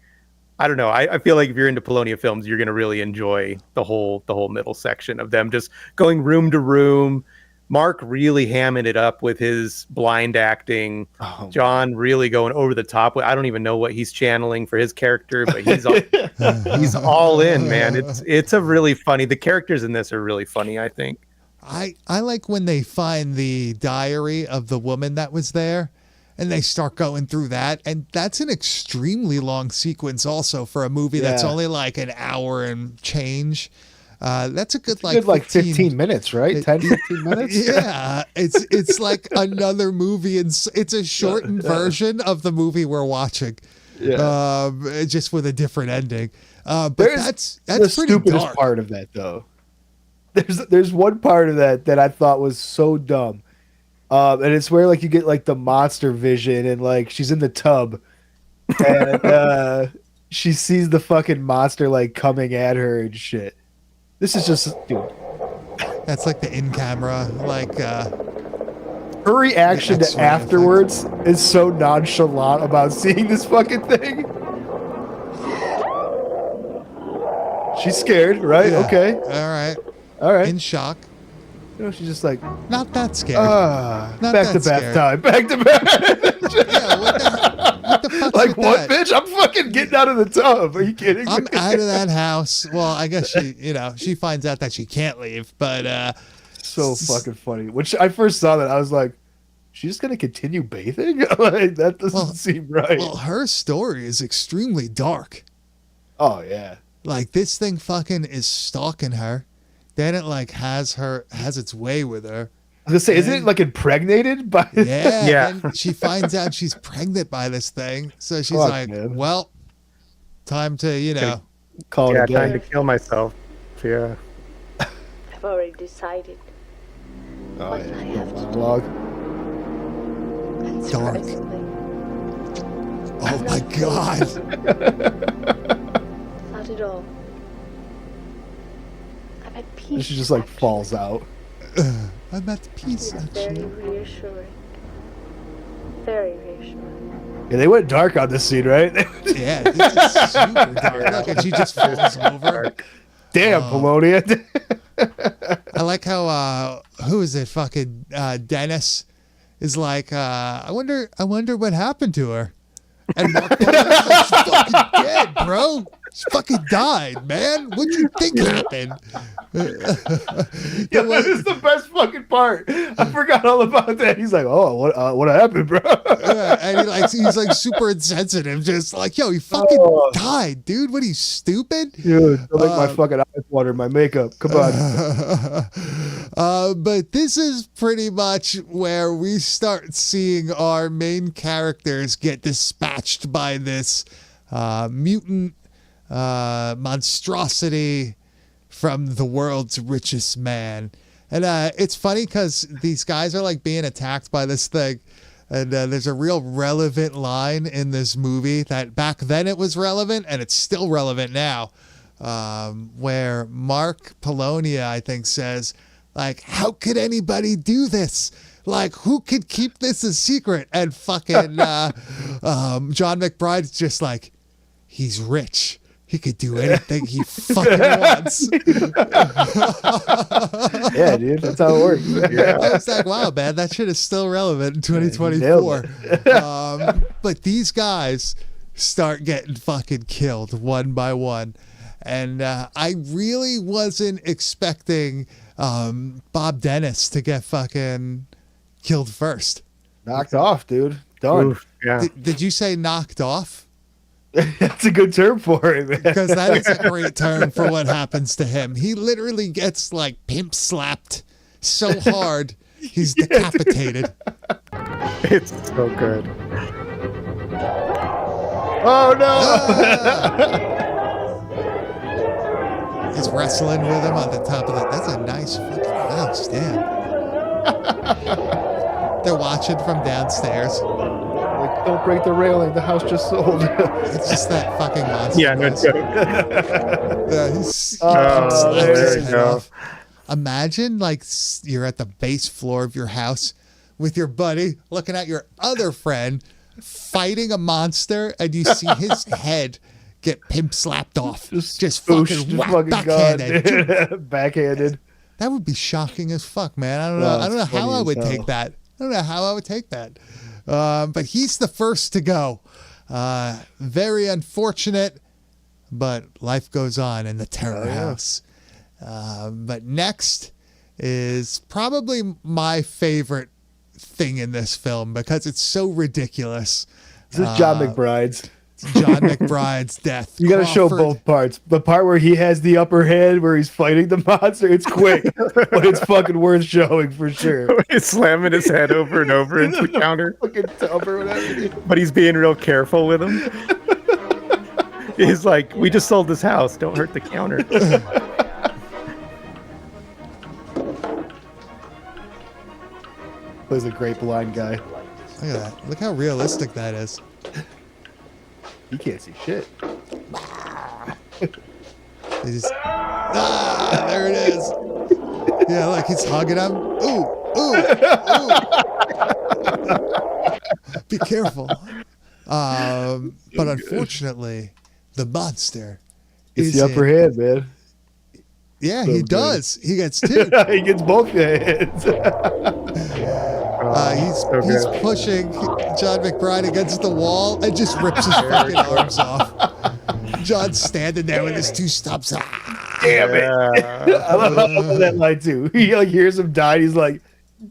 I don't know. I feel like if you're into Polonia films, you're gonna really enjoy the whole middle section of them just going room to room. Mark really hamming it up with his blind acting. Oh, John really going over the top. I don't even know what he's channeling for his character, but he's all in, man. It's a really funny. The characters in this are really funny, I think. I like when they find the diary of the woman that was there and they start going through that. And that's an extremely long sequence also for a movie that's Yeah. only like an hour and change. That's a good good, like 15 minutes, right? 10, 15 minutes? Yeah, it's like another movie, and it's a shortened version of the movie we're watching, just with a different ending. But that's the pretty stupidest dark. part of that, though. There's one part of that I thought was so dumb, and it's where like you get like the monster vision, and like she's in the tub, and she sees the fucking monster like coming at her and shit. This is just, dude. That's like the in camera, like Her reaction The to X-ray afterwards is so nonchalant about seeing this fucking thing. She's scared, right? yeah. Okay, all right, in in shock, she's just like, not that scared. Not back to that bath scared. time, back to bath. Yeah, what the fuck's Like with what, that? bitch? I'm fucking getting out of the tub. Are you kidding me? I'm out of that house. Well, I guess she finds out that she can't leave, but So fucking funny. When I first saw that, I was like, she's just gonna continue bathing? Like that doesn't seem right. well, her story is extremely dark. Oh yeah. Like this thing fucking is stalking her. Then it like has its way with her. I was gonna say, isn't it like impregnated by? Yeah. Yeah. And she finds out she's pregnant by this thing. So she's Fuck, like, man. well, time to, Call Yeah, it a time day. to kill myself. Yeah. I've already decided. Oh, What yeah. I have to do. Monologue. And Dark. surprisingly, oh my God. not at all. I'm at peace. And she just like actually. falls out. I'm at peace, It's very actually. reassuring. Very reassuring. Yeah, they went dark on this scene, right? Yeah, this is super dark. Look, and she just falls over. Damn, Oh. Polonia. I like how who is it? Fucking Dennis is like, I wonder what happened to her. And Mark Wahlberg's like, she's fucking dead, bro. She fucking died, man. What'd you think happened? Yeah, that is the best fucking part. I forgot all about that. He's like, "Oh, what happened, bro?" Yeah, and he's like super insensitive, just like, yo, he fucking Oh. died, dude. What are you, stupid? Dude, don't make my fucking eyes water, my makeup. Come on. But this is pretty much where we start seeing our main characters get dispatched by this mutant monstrosity from the world's richest man. And it's funny because these guys are like being attacked by this thing. And there's a real relevant line in this movie that back then it was relevant and it's still relevant now. Where Mark Polonia, I think, says, like, how could anybody do this? Like, who could keep this a secret? And fucking John McBride's just like, he's rich. He could do anything he fucking wants. Yeah, dude, that's how it works. I was like, wow, man, that shit is still relevant in 2024. But these guys start getting fucking killed one by one. And I really wasn't expecting Bob Dennis to get fucking killed first. Knocked off, dude. Done. Oof, yeah. Did you say knocked off? That's a good term for it, man. Because that is a great term for what happens to him. He literally gets like pimp slapped so hard he's decapitated. It's so good. Oh no! He's wrestling with him on the top of that. That's a nice fucking house, damn. They're watching from downstairs. Like, don't break the railing. The house just sold. It's just that fucking monster. Yeah, no noise. joke. Yeah, he's Oh, slaps there his you head go. off. Imagine like you're at the base floor of your house with your buddy looking at your other friend fighting a monster, and you see his head get pimp slapped off. Just fucking whack backhanded. gone. Backhanded. That would be shocking as fuck, man. I don't know. Oh, I don't know it's how funny I as would hell. take that. I don't know how I would take that. But he's the first to go. Very unfortunate, but life goes on in the terror house. But next is probably my favorite thing in this film because it's so ridiculous. This is John McBride's. John McBride's death. You got to show Crawford- both parts. The part where he has the upper hand, where he's fighting the monster, it's quick, but it's fucking worth showing for sure. He's slamming his head over and over into the counter, Fucking tub or whatever. but he's being real careful with him. He's like, "We just sold this house. Don't hurt the counter." Plays a great blind guy. Look at that. Look how realistic that is. He can't see shit. They just there it is. Yeah, like he's hugging him. Ooh, ooh, ooh. Be careful. But unfortunately, the monster It's is the upper in- hand, man. Yeah, So he good. does. He gets two. He gets both hands. He's so he's good. pushing John McBride against the wall and just rips his fucking arms off. John's standing there with his two stumps. Damn it. Yeah. I love that line too. He like hears him die. And he's like,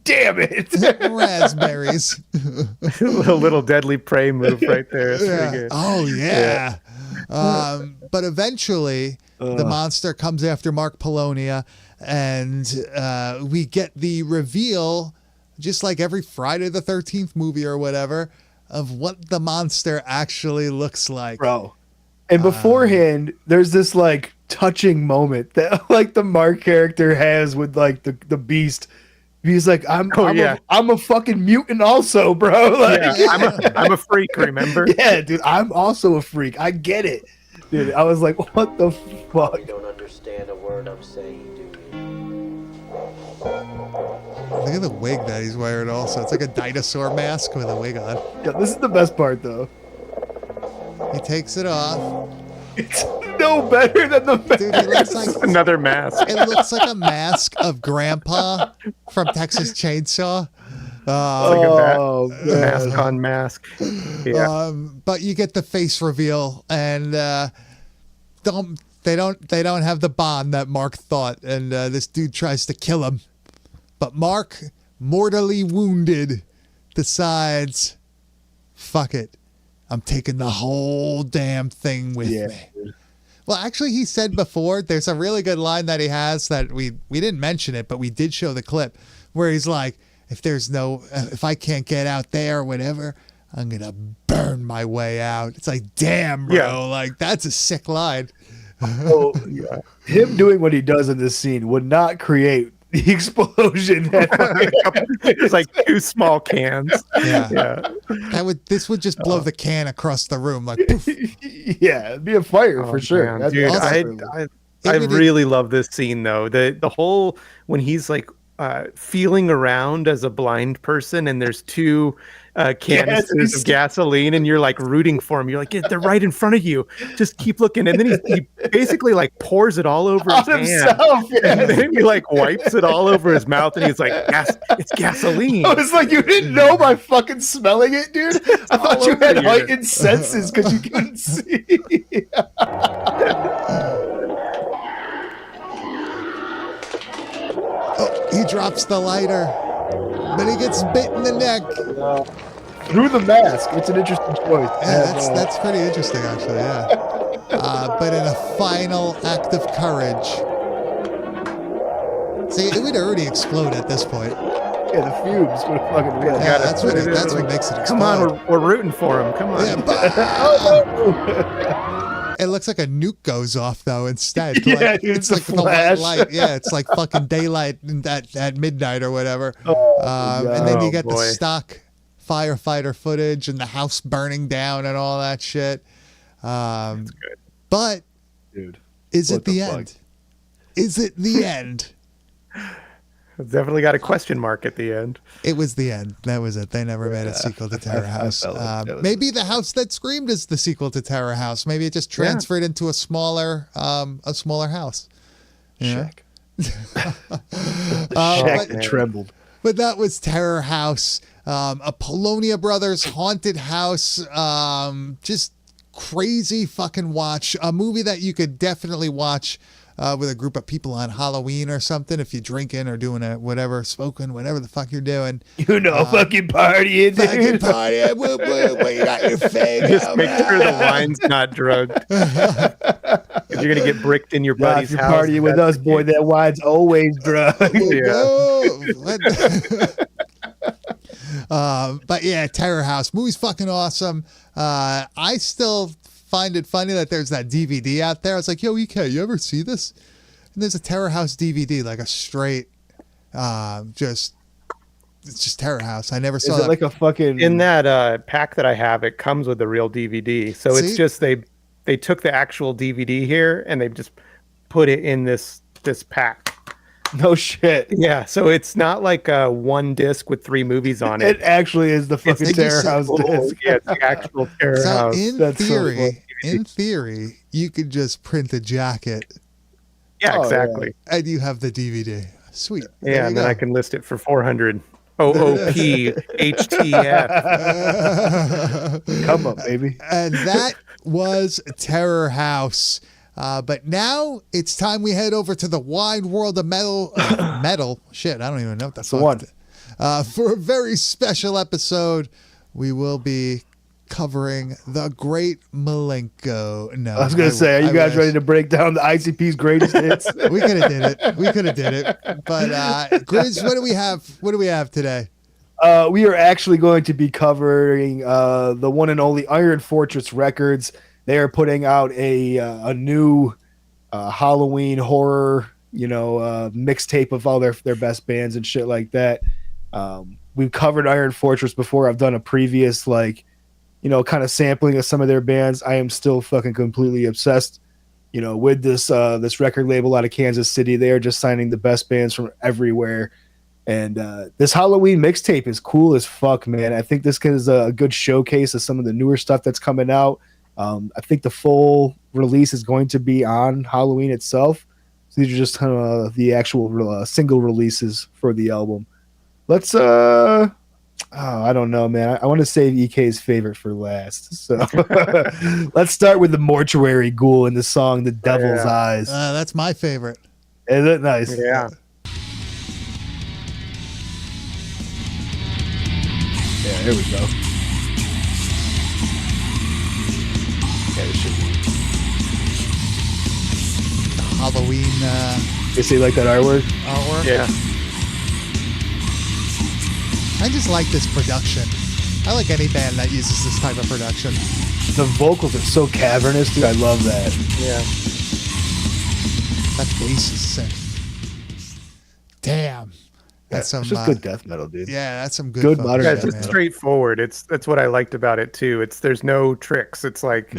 "Damn it!" Raspberries. A little deadly prey move right there. It's Yeah. pretty good. Oh yeah. But eventually, the monster comes after Mark Polonia, and we get the reveal, just like every Friday the 13th movie or whatever, of what the monster actually looks like. Bro. And beforehand, there's this like touching moment that like the Mark character has with like the beast. He's like, I'm a fucking mutant also, bro. Like, Yeah, I'm a freak. Remember? yeah, dude, I'm also a freak. I get it. Dude, I was like, what the fuck? You don't understand a word I'm saying, do you? Look at the wig that he's wearing also. It's like a dinosaur mask with a wig on. Yeah, this is the best part though. He takes it off. It's no better than the Dude, he looks like Another mask. it looks like a mask of Grandpa from Texas Chainsaw. man. Mask on mask. Yeah. But you get the face reveal, and they don't have the bond that Mark thought, and this dude tries to kill him, but Mark, mortally wounded, decides, "Fuck it, I'm taking the whole damn thing with me." Well, actually, he said before, there's a really good line that he has that we didn't mention it, but we did show the clip where he's like, if I can't get out there or whatever, I'm going to burn my way out. It's like, damn, bro. Yeah. Like, that's a sick line. So, him doing what he does in this scene would not create the explosion. It's like two small cans. Yeah. Yeah. This would just blow the can across the room. Like, poof. Yeah, it'd be a fire for sure. Man, That'd be dude, awesome. I It would- really love this scene though. The whole when he's like feeling around as a blind person and there's two canisters of gasoline and you're like rooting for him. You're like, yeah, they're right in front of you. Just keep looking. And then he basically like pours it all over his On hand. himself, yeah. And then he like wipes it all over his mouth and he's like, it's gasoline. I was like, you didn't know by fucking smelling it, dude. I thought all you had over you. heightened senses because you couldn't see. Oh, he drops the lighter, but he gets bit in the neck. Through the mask. It's an interesting choice. Yeah, that's pretty interesting, actually. Yeah. But in a final act of courage, see, it would already explode at this point. Yeah, the fumes would have fucking lit. Yeah, gotta that's put what it in, that's what like, makes it explode. Come on, we're rooting for him. Come on. Yeah, but it looks like a nuke goes off though instead. Yeah, Like, dude, it's the like the white flash. light. Yeah, it's like fucking daylight at midnight or whatever. Oh, And then you Oh, get the boy. stock firefighter footage and the house burning down and all that shit. Good. But dude. is What it the the fuck? end? Is it the end? It's definitely got a question mark at the end. It was the end. That was it. They never made a sequel to Terror I House. felt like that was Maybe the house that screamed is the sequel to Terror House. Maybe it just transferred into a smaller house. Yeah. Shaq. But- Shaq that trembled. But that was Terror House, a Polonia Brothers haunted house. Just crazy fucking watch. A movie that you could definitely watch with a group of people on Halloween or something if you're drinking or doing whatever, smoking, whatever the fuck you're doing. Fucking partying, Fucking dude. party. Woo, woo, woo, you got your fig. Just make sure the wine's not drugged. If you're gonna get bricked in your Nah, if buddy's you're house. partying with that's us, boy, that wine's always drugged. But yeah, Terror House movie's fucking awesome. I still find it funny that there's that DVD out there. I was like, yo, EK, you ever see this? And there's a Terror House DVD, like a straight, it's just Terror House. I never Is saw it that. like a fucking in that pack that I have, it comes with the real DVD. So See? it's just they took the actual DVD here and they just put it in this pack. no shit? Yeah, so it's not like one disc with 3 movies on it. It actually is the fucking Did you Terror say- House Oh, disc. yeah, it's the actual Terror So House. That's so funny. in theory, you could just print a jacket Yeah, Oh, exactly. and you have the DVD. Sweet. There Yeah, you and then go. I can list it for 400. OOP HTF. Come up, baby. And that was Terror House. But now it's time we head over to the wide world of metal. Metal? Shit, I don't even know what that's the one. For a very special episode, we will be covering the Great Malenko. No, I was gonna say, are you guys wish. ready to break down the ICP's greatest hits? We could have did it. We could have did it. But Grizz, what do we have? What do we have today? We are actually going to be covering the one and only Iron Fortress Records. They are putting out a new Halloween horror, mixtape of all their best bands and shit like that. We've covered Iron Fortress before. I've done a previous kind of sampling of some of their bands. I am still fucking completely obsessed, with this record label out of Kansas City. They are just signing the best bands from everywhere. And this Halloween mixtape is cool as fuck, man. I think this is a good showcase of some of the newer stuff that's coming out. I think the full release is going to be on Halloween itself. So these are just kind of the actual single releases for the album. Let's I don't know, man. I want to save EK's favorite for last. So let's start with the Mortuary Ghoul and the song "The Devil's Eyes." That's my favorite. Isn't it nice? Yeah. Yeah, here we go. Yeah, this should be. Halloween You see, like that artwork? artwork. Yeah. I just like this production. I like any band that uses this type of production. The vocals are so cavernous, dude. I love that. Yeah. That bass is sick. Damn. That's some It's just good death metal, dude. Yeah, that's some good Good fucking modern Yeah, shit, it's just man. straightforward. That's what I liked about it too. There's no tricks. It's like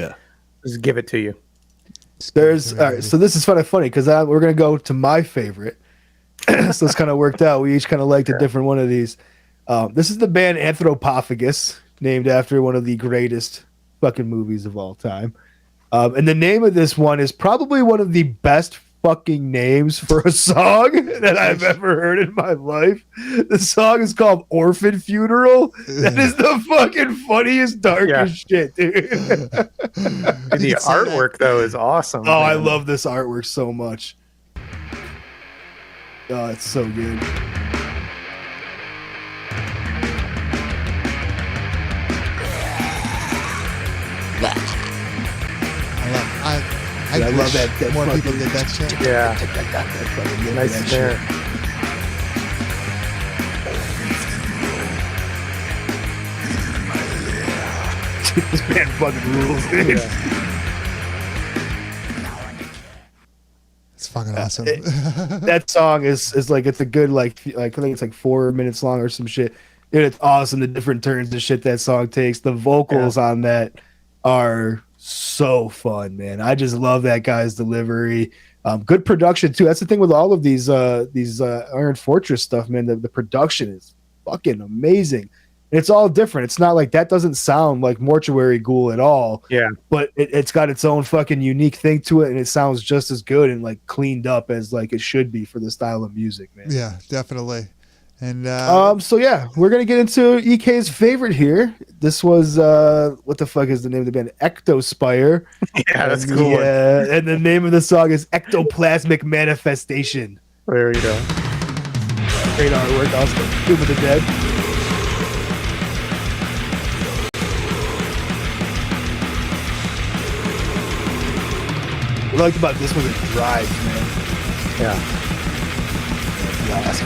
just give it to you. There's all right. So this is funny because we're gonna go to my favorite. So it's kind of worked out. We each kind of liked a different one of these. This is the band Anthropophagus, named after one of the greatest fucking movies of all time. And the name of this one is probably one of the best fucking names for a song that I've ever heard in my life. The song is called Orphan Funeral. That is the fucking funniest, darkest shit, dude. The artwork though is awesome. Oh, I man. love this artwork so much. Oh, it's so good. I I love wish that more fucking- people did that shit. Yeah. That Nice shit. snare. Dude, this band fucking rules, dude. It's fucking awesome. That song is like, it's a good like I think it's like 4 minutes long or some shit. Dude, it's awesome. The different turns and shit that song takes. The vocals on that are so fun, man. I just love that guy's delivery. Good production too. That's the thing with all of these Iron Fortress stuff, man. The production is fucking amazing. And it's all different. It's not like that doesn't sound like Mortuary Ghoul at all. Yeah. But it's got its own fucking unique thing to it, and it sounds just as good and like cleaned up as like it should be for the style of music, man. Yeah, definitely. And so yeah, we're gonna get into EK's favorite here. This was what the fuck is the name of the band? Ectospire. Yeah, that's cool. Yeah, and the name of the song is Ectoplasmic Manifestation. There you go. Great artwork, also Tomb of the Dead. What I liked about this one is it drives, man. Yeah. Blast.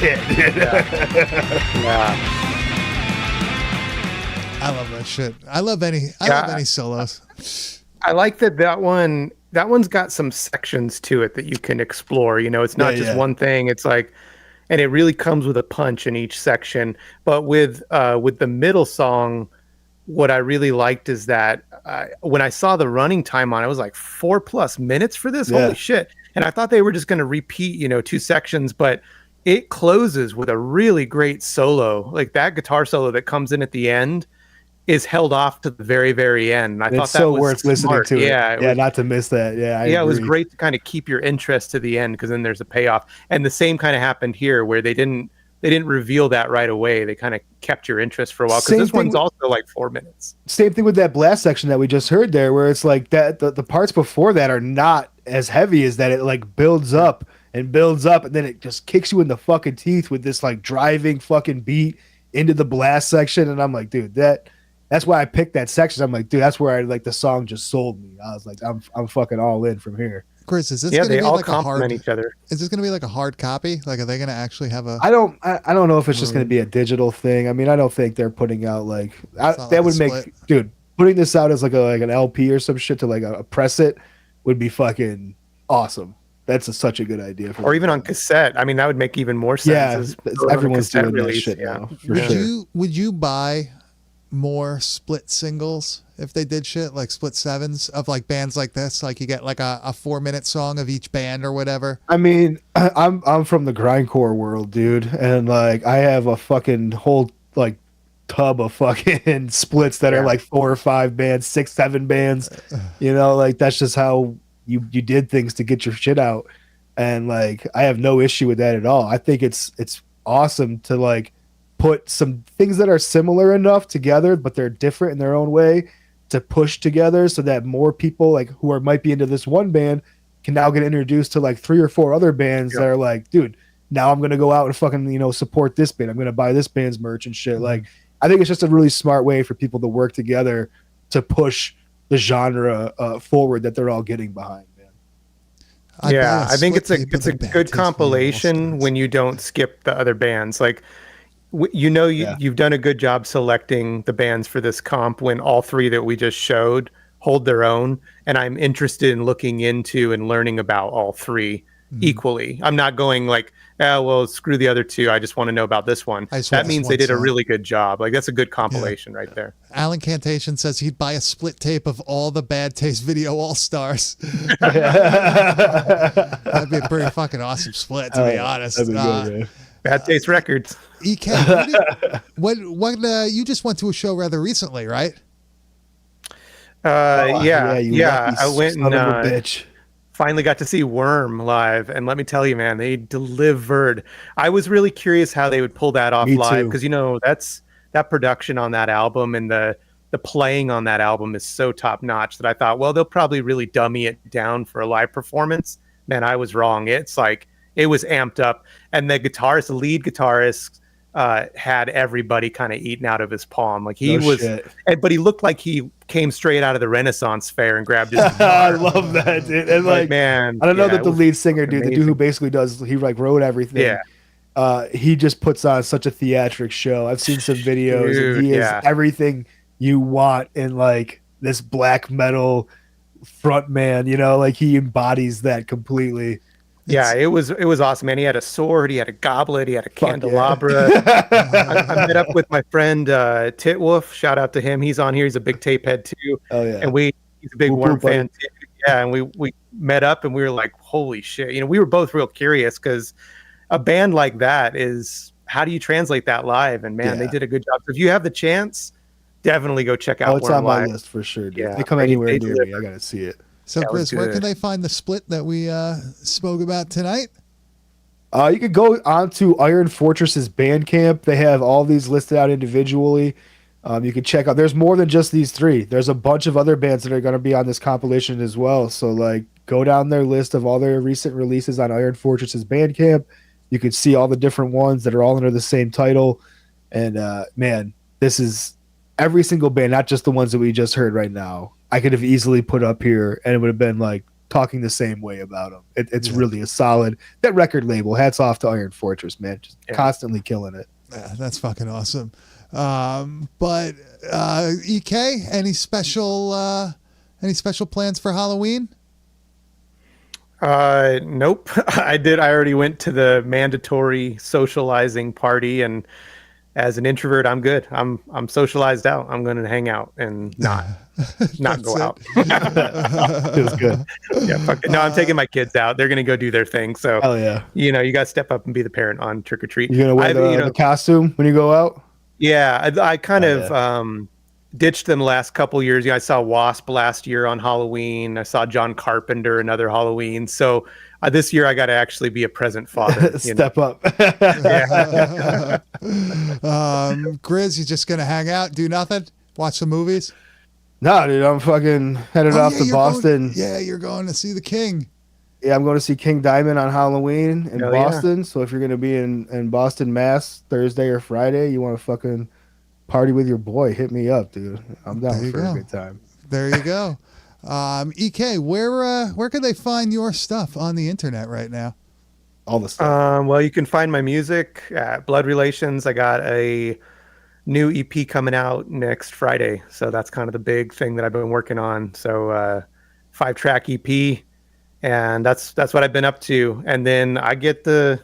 there you go. Yeah. I love that shit. I love any solos. I like that one's got some sections to it that you can explore. You know, it's not just one thing. It's like, and it really comes with a punch in each section. But with the middle song, what I really liked is that when I saw the running time on it, I was like 4+ minutes for this. Holy shit. And I thought they were just going to repeat, 2 sections, but it closes with a really great solo. Like that guitar solo that comes in at the end is held off to the very, very end. And I thought that so was worth listening to. Yeah, not to miss that. Yeah, it was great to kind of keep your interest to the end because then there's a payoff. And the same kind of happened here where they didn't reveal that right away. They kind of kept your interest for a while because this one's also like 4 minutes. Same thing with that blast section that we just heard there, where it's like that the parts before that are not as heavy as that. It like builds up and then it just kicks you in the fucking teeth with this like driving fucking beat into the blast section. And I'm like, dude, that's why I picked that section. I'm like, dude, that's where I like the song just sold me. I was like, I'm fucking all in from here. Chris, is this going to be all like complement each other. Is this going to be like a hard copy? Like, are they going to actually have a? I don't know if it's just going to be a digital thing. I mean, I don't think they're putting out like that would make dude putting this out as like an LP or some shit to like a press it would be fucking awesome. That's such a good idea. Or even on cassette. I mean, that would make even more sense. Yeah, everyone's doing that shit now. For sure. Would you buy more split singles if they did shit like split sevens of like bands like this? Like you get like a 4-minute song of each band or whatever. I mean, I'm from the grindcore world, dude, and like I have a fucking whole like tub of fucking splits that are like 4 or 5 bands, 6, 7 bands. Like that's just how you did things to get your shit out. And like I have no issue with that at all. I think it's awesome to like put some things that are similar enough together, but they're different in their own way to push together so that more people like who might be into this one band can now get introduced to like 3 or 4 other bands that are like, dude, now I'm going to go out and fucking, support this band. I'm going to buy this band's merch and shit. Like, I think it's just a really smart way for people to work together to push the genre forward that they're all getting behind, man. I think it's a good compilation when you don't skip the other bands. Like, you've done a good job selecting the bands for this comp when all 3 that we just showed hold their own. And I'm interested in looking into and learning about all 3 equally. I'm not going like, screw the other 2. I just want to know about this one. That means they did a really good job. Like that's a good compilation right there. Alan Cantation says he'd buy a split tape of all the Bad Taste Video All-Stars. That'd be a pretty fucking awesome split, to be honest. That'd be good, man. Bad Taste Records. EK, what you just went to a show rather recently, right? I went and bitch. Finally got to see Worm live, and let me tell you, man, they delivered. I was really curious how they would pull that off live because that's that production on that album and the playing on that album is so top notch that I thought, well, they'll probably really dummy it down for a live performance. Man, I was wrong. It's like it was amped up, and the lead guitarist, had everybody kind of eaten out of his palm. Like No shit. but he looked like he came straight out of the Renaissance fair and grabbed his I guitar. love that, dude. And Like, like, man, I don't know yeah, that it the was lead singer, dude, the dude who amazing. basically does, he like wrote everything. Yeah. He just puts on such a theatric show. I've seen some videos, Dude, and he is yeah. everything you want in like this black metal front man. You know, like he embodies that completely. Yeah, it was awesome, man. He had a sword, he had a goblet, he had a Fuck yeah. candelabra. I met up with my friend Titwolf. Shout out to him. He's on here. He's a big tape head too. Oh yeah, And he's a big Whoop, Worm whoop, buddy. fan too. Yeah, and we met up and we were like, holy shit. You know, we were both real curious because a band like that is, how do you translate that live? And man, they Yeah. did a good job. So if you have the chance, definitely go check out Oh, it's Worm on my live. list for sure, dude. Yeah, If they come they anywhere near deliver. me, I gotta see it. So, That was Chris, where good. can they find the split that we spoke about tonight? You could go onto Iron Fortress's Bandcamp. They have all these listed out individually. You can check out. There's more than just these three. There's a bunch of other bands that are going to be on this compilation as well. So like, go down their list of all their recent releases on Iron Fortress's Bandcamp. You can see all the different ones that are all under the same title. And man, this is every single band, not just the ones that we just heard right now. I could have easily put up here, and it would have been like talking the same way about them. It's really a solid, that record label. Hats off to Iron Fortress, man. Just constantly killing it. Yeah, that's fucking awesome. But EK, any special plans for Halloween? Nope. I already went to the mandatory socializing party, and as an introvert, I'm good. I'm socialized out. I'm going to hang out and not go out. Feels good. Yeah, fuck it. No, I'm taking my kids out. They're going to go do their thing. So, Hell yeah. you know, you got to step up and be the parent on trick or treat. You gonna wear the costume when you go out? Yeah, I kind of ditched them the last couple years. You know, I saw Wasp last year on Halloween. I saw John Carpenter another Halloween. So this year I got to actually be a present father. You know? Step up. Yeah. Grizz, you just gonna hang out, do nothing, watch the movies? No, dude, I'm fucking headed off to you're Boston. you're going to see the King. Yeah, I'm going to see King Diamond on Halloween in Hell yeah. Boston. So if you're going to be in Boston, Mass, Thursday or Friday, you want to fucking party with your boy, hit me up, dude. I'm down There you for go. a good time. There you go. EK, where can they find your stuff on the internet right now? All the stuff. Well, you can find my music at Blood Relations. I got a new EP coming out next Friday. So that's kind of the big thing that I've been working on. So 5-track EP. And that's what I've been up to. And then I get the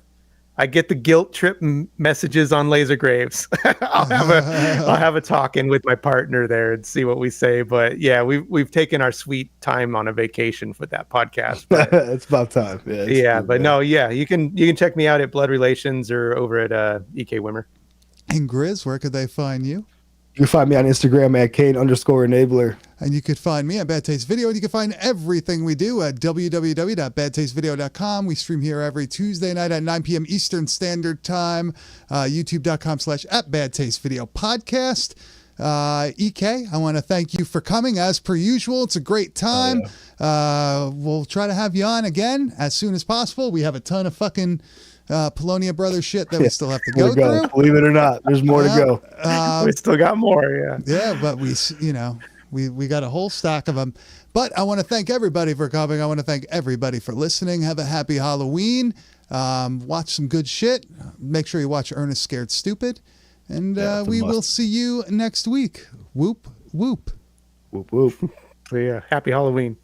guilt trip messages on Laser Graves. I'll have a talk-in with my partner there and see what we say. But yeah, we've taken our sweet time on a vacation for that podcast. But It's about time. Yeah, it's yeah, good, but man. no, yeah, you can check me out at Blood Relations or over at EK Wimmer. And Grizz, where could they find you? You can find me on Instagram at Kane_enabler. And you could find me at Bad Taste Video. And you can find everything we do at www.badtastevideo.com. We stream here every Tuesday night at 9 p.m. Eastern Standard Time. YouTube.com/@badtastevideopodcast. EK, I want to thank you for coming as per usual. It's a great time. We'll try to have you on again as soon as possible. We have a ton of fucking Polonia Brothers shit that we still have to go through. Believe it or not, there's more to go. We still got more, yeah. Yeah, but we got a whole stack of them. But I want to thank everybody for coming. I want to thank everybody for listening. Have a happy Halloween. Watch some good shit. Make sure you watch Ernest Scared Stupid. And we will see you next week. Whoop, whoop. Whoop, whoop. So yeah, happy Halloween.